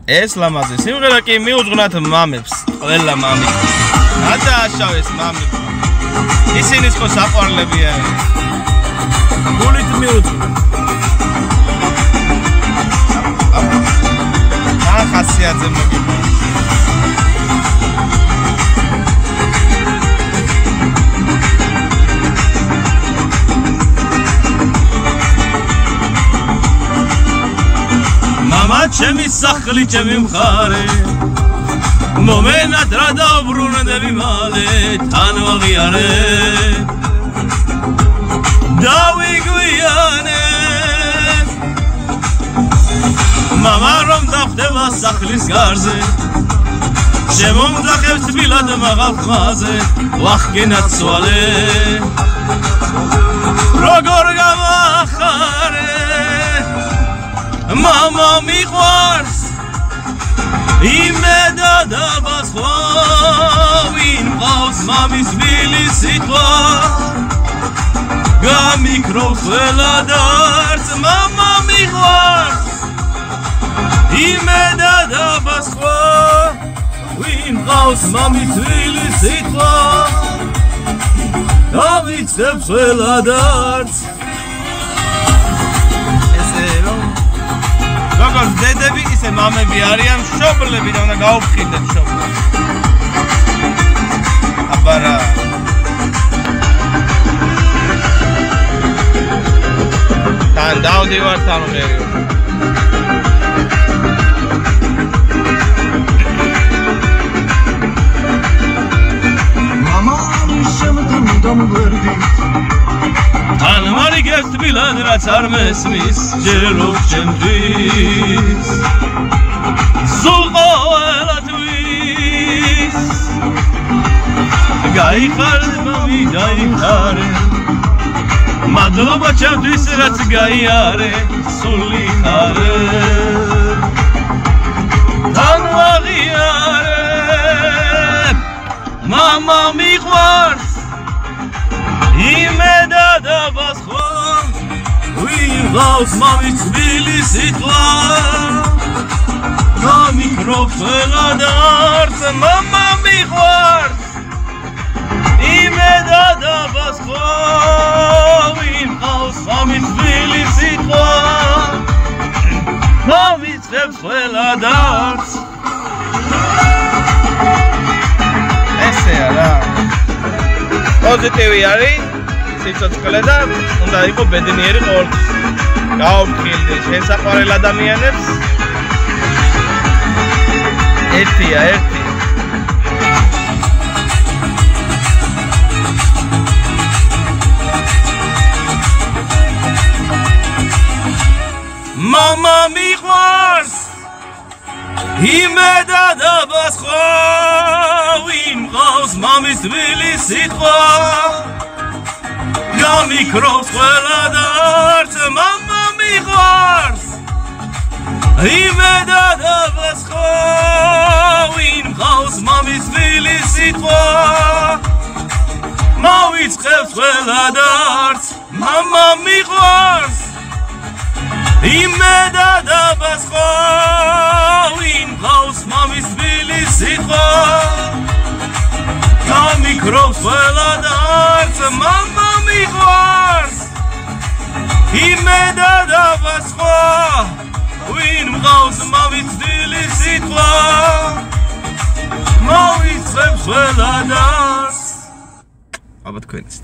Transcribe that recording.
ეს ლამაზი სიმღერა კი მიუძღვნათ მამებს, ყველა მამი. გადააშავეს მამები. ისინი ხო საყვარლებია. გულით მიუძღვნათ. ხასიათზე მოგიბა. მამა ჩემი სახლი ჩემი მხარე მომენად რა დავბრუნდები მალე თან ვაღიარე დავიგვიანე მამა რომ დავხდება სახლის გარზე შემომძახებს თბილად მაღალ ხმაზე ვახგენად სვალე როგორ გამახარე მამა მიყვარს იმედად აბასხვა ვინ მყავს მამის მილი სიტყვა გამიქრობს ყველა დარც მამა მიყვარს იმედად აბასხვა ვინ მყავს მამის მილი სიტყვა გამიქრობს ყველა დარც როგორც დედები, ისე მამები არიან მშობლები და უნდა გაუფრთხილდეთ მშობლებს. აბარა. თან დავდივარ თან ღერიო. მამა შემდგომ გვერდი თან მარიგებს თბილად რაც არ მესმის ჯეროს ჩემთვის სულ ყოველთვის გაიხარე მამი გაიხარე მადლობა ჩემთვის რაც გაიარე სული ხარე თან ვაღიარე მამა მიყვარს იმედად აბასხვა ვინ მყავს მამის თბილი სიტყვა გამიქრობს ყველა დარც მამა მიყვარს იმედად აბასხვა ვინ მყავს მამის თბილი სიტყვა გამიწყებს ყველა დარც ესეა რა პოზიტივი არის სიცოცხლე და უნდა იყო ბედნიერი ყოველთვის. გაუფრთხილდე შესაყვარელ ადამიანებს. ერთია, ერთი. მამა მიყვარს იმედად აბასხვა ვინ მყავს მამის თბილი სიტყვა გამიქრობს ყველა დარც მამა მიყვარს იმედად აბასხვა ვინ მყავს მამის თბილი სიტყვა მოვიწყებს ყველა დარც მამა მიყვარს იმედად აბასხვა ვინ მყავს მამის თბილი სიტყვა გამიქრობს ყველა დარც მამა მიყვარს იმედად აბასხვა ვინ მყავს მამის თბილი სიტყვა მოვიწყებს ყველა დარც აბა თქვენიც